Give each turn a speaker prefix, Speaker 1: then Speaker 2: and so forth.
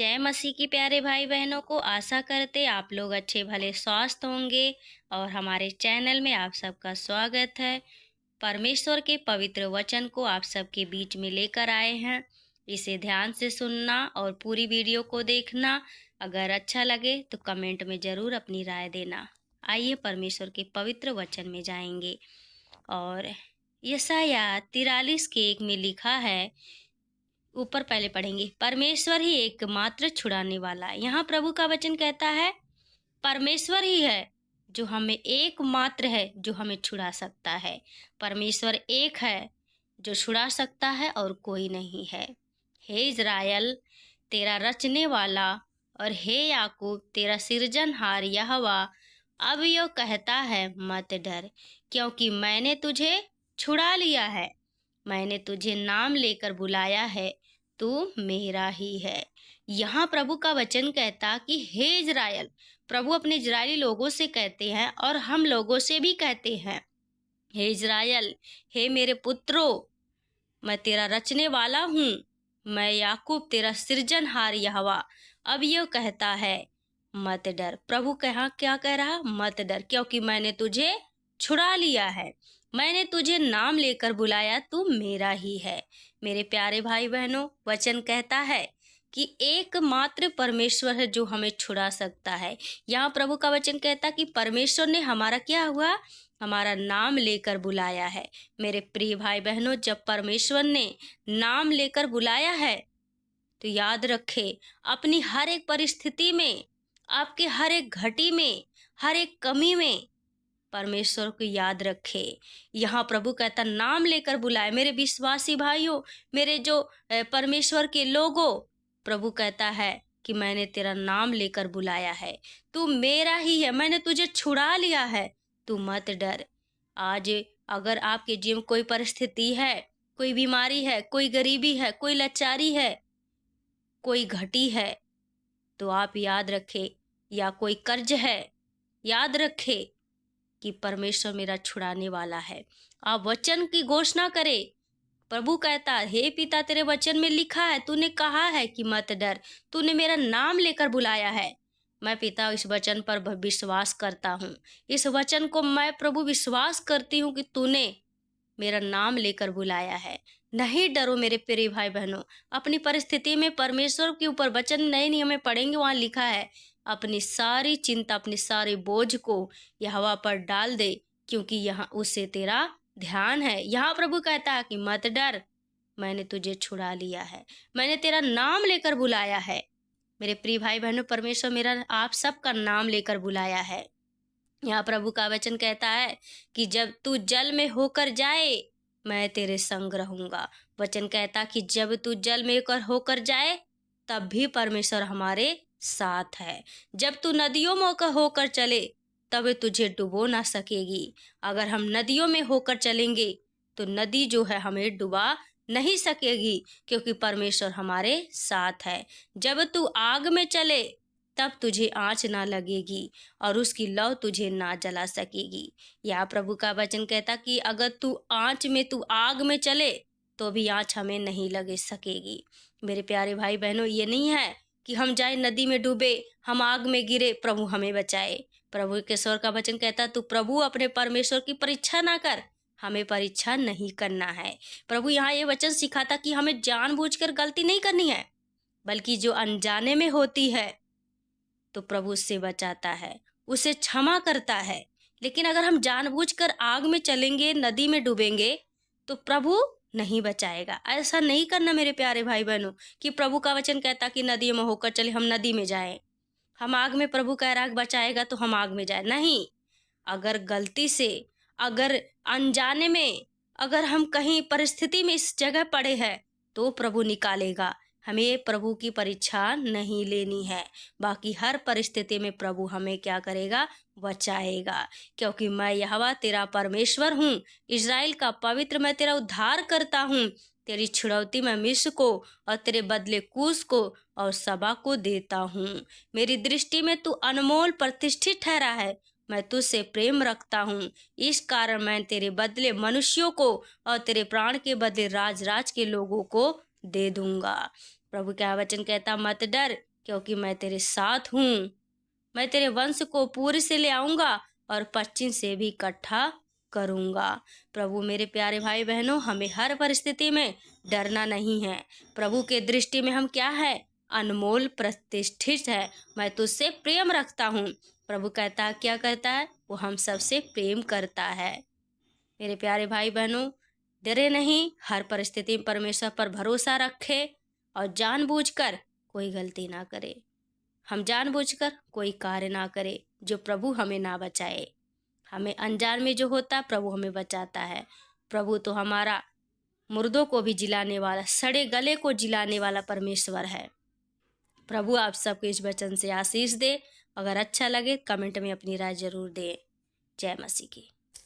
Speaker 1: जय मसीह की प्यारे भाई बहनों को आशा करते आप लोग अच्छे भले स्वस्थ होंगे और हमारे चैनल में आप सबका स्वागत है। परमेश्वर के पवित्र वचन को आप सबके बीच में लेकर आए हैं। इसे ध्यान से सुनना और पूरी वीडियो को देखना। अगर अच्छा लगे तो कमेंट में ज़रूर अपनी राय देना। आइए परमेश्वर के पवित्र वचन में जाएंगे और यशायाह 43:1 में लिखा है, ऊपर पहले पढ़ेंगे, परमेश्वर ही एकमात्र छुड़ाने वाला है। यहाँ प्रभु का वचन कहता है परमेश्वर ही है जो हमें एकमात्र है, जो हमें छुड़ा सकता है। परमेश्वर एक है जो छुड़ा सकता है और कोई नहीं है। हे इज़राइल तेरा रचने वाला और हे याकूब तेरा सृजनहार यहोवा अब यो कहता है मत डर, क्योंकि मैंने तुझे छुड़ा लिया है। मैंने तुझे नाम लेकर बुलाया है, तू मेरा ही है। यहाँ प्रभु का वचन कहता कि हे इज़राइल, प्रभु अपने इज़राइली लोगों से कहते हैं और हम लोगों से भी कहते हैं, हे इज़राइल, हे मेरे पुत्रों, मैं तेरा रचने वाला हूँ, मैं याकूब तेरा सृजनहार यहोवा अब यह कहता है मत डर। प्रभु क्या कह रहा? मत डर, क्योंकि मैंने तुझे छुड़ा लिया है, मैंने तुझे नाम लेकर बुलाया, तू मेरा ही है। मेरे प्यारे भाई बहनों, वचन कहता है कि एकमात्र परमेश्वर है जो हमें छुड़ा सकता है। यहाँ प्रभु का वचन कहता कि परमेश्वर ने हमारा क्या हुआ? हमारा नाम लेकर बुलाया है। मेरे प्रिय भाई बहनों, जब परमेश्वर ने नाम लेकर बुलाया है तो याद रखे, अपनी हर एक परिस्थिति में, आपके हर एक घटी में, हर एक कमी में परमेश्वर को याद रखे। यहाँ प्रभु कहता नाम लेकर बुलाए। मेरे विश्वासी भाइयों, मेरे जो परमेश्वर के लोगों, प्रभु कहता है कि मैंने तेरा नाम लेकर बुलाया है, तू मेरा ही है, मैंने तुझे छुड़ा लिया है, तू मत डर। आज अगर आपके जीवन में कोई परिस्थिति है, कोई बीमारी है, कोई गरीबी है, कोई लाचारी है, कोई घटी है, तो आप याद रखें, या कोई कर्ज है, याद रखें कि परमेश्वर मेरा छुड़ाने वाला है। आप वचन की घोषणा करें। प्रभु कहता, हे पिता, तेरे वचन में लिखा है, तूने कहा है कि मत डर, तूने मेरा नाम लेकर बुलाया है। मैं पिता इस वचन पर विश्वास करता हूँ। इस वचन को मैं प्रभु विश्वास करती हूँ कि तूने मेरा नाम लेकर बुलाया है। नहीं डरो मेरे प्रिय भाई बहनों। अपनी परिस्थिति में परमेश्वर के ऊपर वचन नए नियम में पढ़ेंगे, वहाँ लिखा है अपनी सारी चिंता, अपने सारे बोझ को यहोवा पर डाल दे, क्योंकि यहाँ उससे तेरा ध्यान है। यहाँ प्रभु कहता है कि मत डर, मैंने तुझे छुड़ा लिया है, मैंने तेरा नाम लेकर बुलाया है। मेरे प्रिय भाई बहनों, परमेश्वर मेरा आप सबका नाम लेकर बुलाया है। यहाँ प्रभु का वचन कहता है कि जब तू जल में होकर जाए, मैं तेरे संग रहूंगा। वचन कहता कि जब तू जल में होकर जाए, तब भी परमेश्वर हमारे साथ है। जब तू नदियों में होकर चले, तब तुझे डुबो ना सकेगी। अगर हम नदियों में होकर चलेंगे तो नदी जो है हमें डुबा नहीं सकेगी, क्योंकि परमेश्वर हमारे साथ है। जब तू आग में चले, तब तुझे आँच ना लगेगी और उसकी लौ तुझे ना जला सकेगी। या प्रभु का वचन कहता कि अगर तू आग में चले तो भी आँच हमें नहीं लगे सकेगी। मेरे प्यारे भाई बहनों, ये नहीं है कि हम जाए नदी में डूबे, हम आग में गिरे, प्रभु हमें बचाए। प्रभु के स्वर का वचन कहता तू प्रभु अपने परमेश्वर की परीक्षा ना कर, हमें परीक्षा नहीं करना है। प्रभु यहाँ ये वचन सिखाता कि हमें जानबूझकर गलती नहीं करनी है, बल्कि जो अनजाने में होती है तो प्रभु उससे बचाता है, उसे क्षमा करता है। लेकिन अगर हम जानबूझकर आग में चलेंगे, नदी में डूबेंगे, तो प्रभु नहीं बचाएगा। ऐसा नहीं करना मेरे प्यारे भाई बहनों कि प्रभु का वचन कहता कि नदी में होकर चले, हम नदी में जाएं, हम आग में, प्रभु कह रहा बचाएगा तो हम आग में जाए। नहीं, अगर गलती से, अगर अनजाने में, अगर हम कहीं परिस्थिति में इस जगह पड़े हैं, तो प्रभु निकालेगा। हमें प्रभु की परीक्षा नहीं लेनी है, बाकी हर परिस्थिति में प्रभु हमें क्या करेगा? बचाएगा। क्योंकि मैं यहोवा तेरा परमेश्वर हूँ, इज़राइल का पवित्र, मैं तेरा उद्धार करता हूँ। तेरी छुड़ौती मैं मिस्र को और तेरे बदले कूश को और सबा को देता हूँ। मेरी दृष्टि में तू अनमोल प्रतिष्ठित ठहरा है, मैं तुझसे प्रेम रखता हूँ, इस कारण मैं तेरे बदले मनुष्यों को और तेरे प्राण के बदले राज के लोगों को दे दूंगा। प्रभु का वचन कहता मत डर, क्योंकि मैं तेरे साथ हूँ। मैं तेरे वंश को पूर्व से ले आऊँगा और पश्चिम से भी इकट्ठा करूँगा। प्रभु मेरे प्यारे भाई बहनों, हमें हर परिस्थिति में डरना नहीं है। प्रभु के दृष्टि में हम क्या है? अनमोल प्रतिष्ठित है। मैं तुझसे प्रेम रखता हूँ। प्रभु कहता है, क्या करता है? वो हम सबसे प्रेम करता है। मेरे प्यारे भाई बहनों, डरे नहीं, हर परिस्थिति में परमेश्वर पर भरोसा रखे और जानबूझकर कोई गलती ना करे। हम जानबूझकर कोई कार्य ना करें जो प्रभु हमें ना बचाए। हमें अनजान में जो होता है, प्रभु हमें बचाता है। प्रभु तो हमारा मुर्दों को भी जिलाने वाला, सड़े गले को जिलाने वाला परमेश्वर है। प्रभु आप सबको इस वचन से आशीष दे। अगर अच्छा लगे कमेंट में अपनी राय जरूर दें। जय मसीह की।